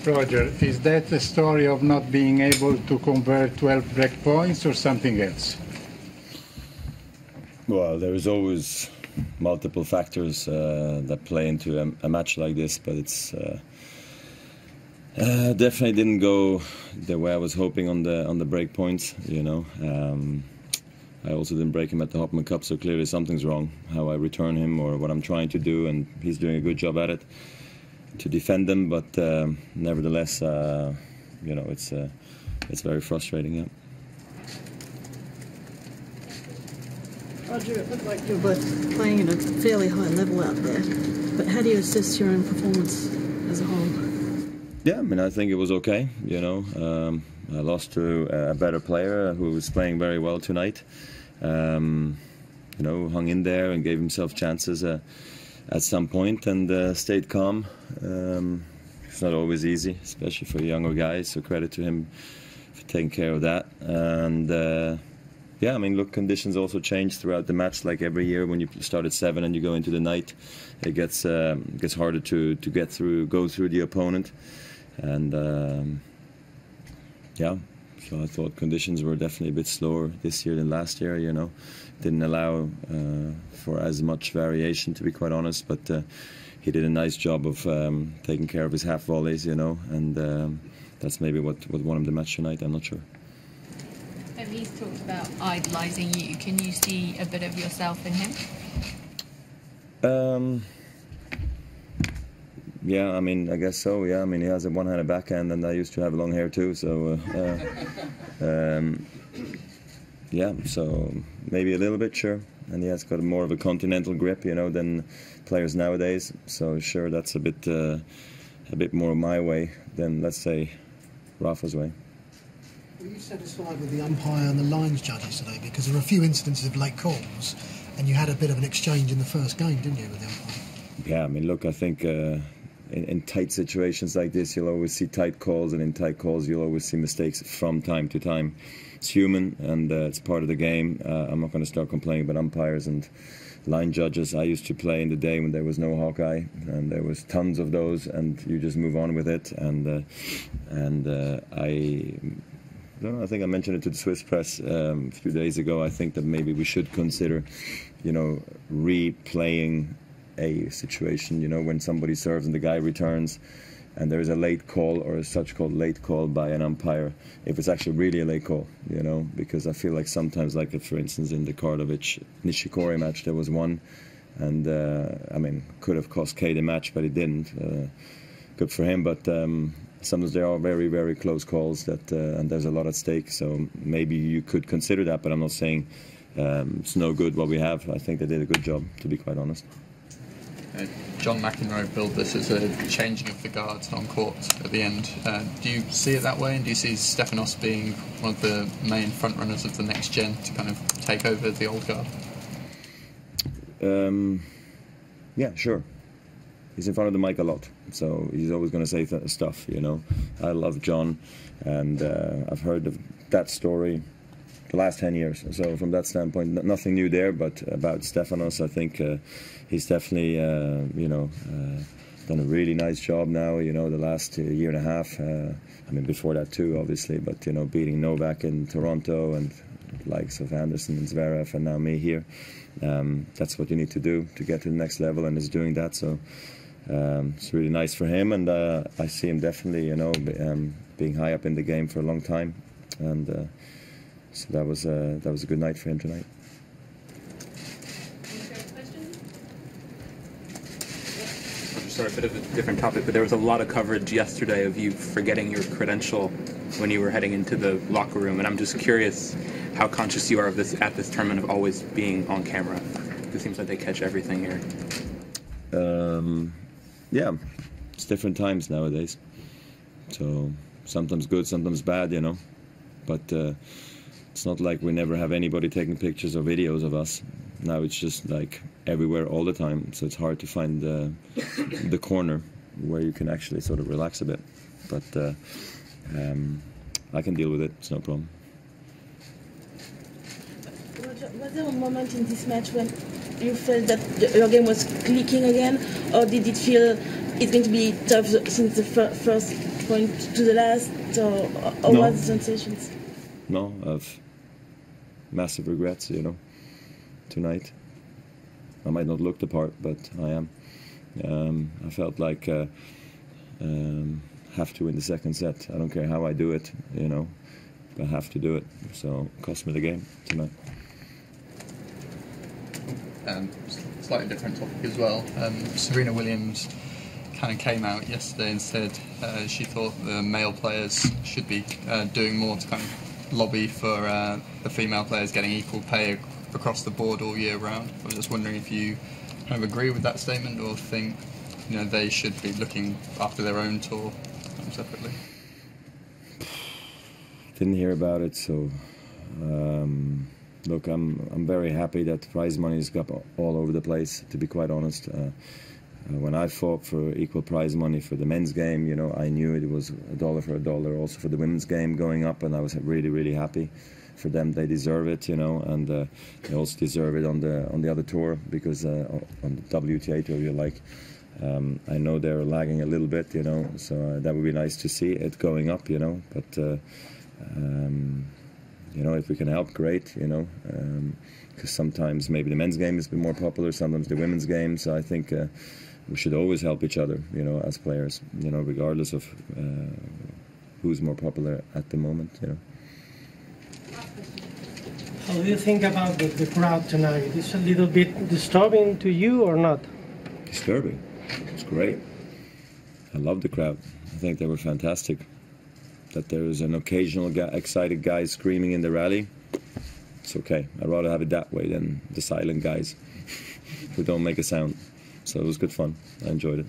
Roger, is that a story of not being able to convert 12 break points or something else? Well, there is always multiple factors that play into a match like this, but it's definitely didn't go the way I was hoping on the break points. You know, I also didn't break him at the Hopman Cup, so clearly something's wrong. How I return him or what I'm trying to do, and he's doing a good job at it to defend them. But nevertheless, you know, it's very frustrating. Yeah. Roger, it looked like you were both playing at a fairly high level out there, but how do you assess your own performance as a whole? Yeah, I mean, I think it was okay. You know, I lost to a better player who was playing very well tonight. You know, hung in there and gave himself chances at some point and stayed calm. It's not always easy, especially for younger guys, so credit to him for taking care of that. And yeah, I mean, look, conditions also change throughout the match. Like every year, when you start at 7 and you go into the night, it gets harder to go through the opponent. And yeah, so I thought conditions were definitely a bit slower this year than last year. You know, didn't allow for as much variation, to be quite honest. But he did a nice job of taking care of his half volleys. You know, and that's maybe what won him the match tonight. I'm not sure. He's talked about idolising you. Can you see a bit of yourself in him? Yeah, I mean, I guess so. Yeah, I mean, he has a one-handed backhand, and I used to have long hair too. So, yeah, so maybe a little bit, sure. And he has got more of a continental grip, you know, than players nowadays. So, sure, that's a bit more my way than, let's say, Rafa's way. Were you satisfied with the umpire and the lines judges today? Because there were a few instances of late calls, and you had a bit of an exchange in the first game, didn't you, with the umpire? Yeah, I mean, look, I think in tight situations like this, you'll always see tight calls, and in tight calls, you'll always see mistakes from time to time. It's human, and it's part of the game. I'm not going to start complaining about umpires and line judges. I used to play in the day when there was no Hawkeye, and there was tons of those, and you just move on with it. And I don't know, I think I mentioned it to the Swiss press a few days ago. I think that maybe we should consider, you know, replaying a situation, you know, when somebody serves and the guy returns and there's a late call or a such-called late call by an umpire, if it's actually really a late call, you know, because I feel like sometimes, like for instance in the Karlovic-Nishikori match, there was one, and I mean, could have cost Kei the match, but it didn't. Good for him, but sometimes there are very, very close calls that, and there's a lot at stake. So maybe you could consider that, but I'm not saying it's no good what we have. I think they did a good job, to be quite honest. John McEnroe billed this as a changing of the guards on court at the end. Do you see it that way, and do you see Stefanos being one of the main frontrunners of the next gen to kind of take over the old guard? Yeah, sure. He's in front of the mic a lot, so he's always going to say stuff, you know. I love John, and I've heard of that story the last 10 years. So from that standpoint, nothing new there, but about Stefanos, I think he's definitely, you know, done a really nice job now, you know, the last year and a half. I mean, before that too, obviously, but, you know, beating Novak in Toronto and the likes of Anderson and Zverev and now me here. That's what you need to do to get to the next level, and he's doing that. So it's really nice for him, and I see him definitely, you know, being high up in the game for a long time, and so that was a good night for him tonight. Sorry, a bit of a different topic, but there was a lot of coverage yesterday of you forgetting your credential when you were heading into the locker room, and I'm just curious how conscious you are of this at this tournament of always being on camera. It seems like they catch everything here. Yeah, it's different times nowadays. So sometimes good, sometimes bad, you know. But it's not like we never have anybody taking pictures or videos of us. Now it's just like everywhere all the time. So it's hard to find the corner where you can actually sort of relax a bit. But I can deal with it. It's no problem. Was there a moment in this match when you felt that your game was clicking again, or did it feel it's going to be tough since the first point to the last, or No. what are the sensations? No, I've massive regrets, you know, tonight. I might not look the part, but I am. I felt like have to win the second set. I don't care how I do it, you know, but I have to do it. So it cost me the game tonight. Slightly different topic as well. Serena Williams kind of came out yesterday and said she thought the male players should be doing more to kind of lobby for the female players getting equal pay across the board all year round. I was just wondering if you kind of agree with that statement, or think, you know, they should be looking after their own tour separately. Didn't hear about it, so look, I'm very happy that the prize money is up all over the place, to be quite honest. When I fought for equal prize money for the men's game, you know, I knew it was $1 for $1, also for the women's game going up, and I was really, really happy for them. They deserve it, you know, and they also deserve it on the other tour, because on the WTA tour, you're like, I know they're lagging a little bit, you know, so that would be nice to see it going up, you know, but you know, if we can help, great, you know, because sometimes maybe the men's game has been more popular, sometimes the women's game, so I think we should always help each other, you know, as players, you know, regardless of who's more popular at the moment, you know. How do you think about the crowd tonight? Is a little bit disturbing to you or not? Disturbing. It's great. I love the crowd. I think they were fantastic. That there was an occasional excited guy screaming in the rally, it's okay. I'd rather have it that way than the silent guys who don't make a sound. So it was good fun. I enjoyed it.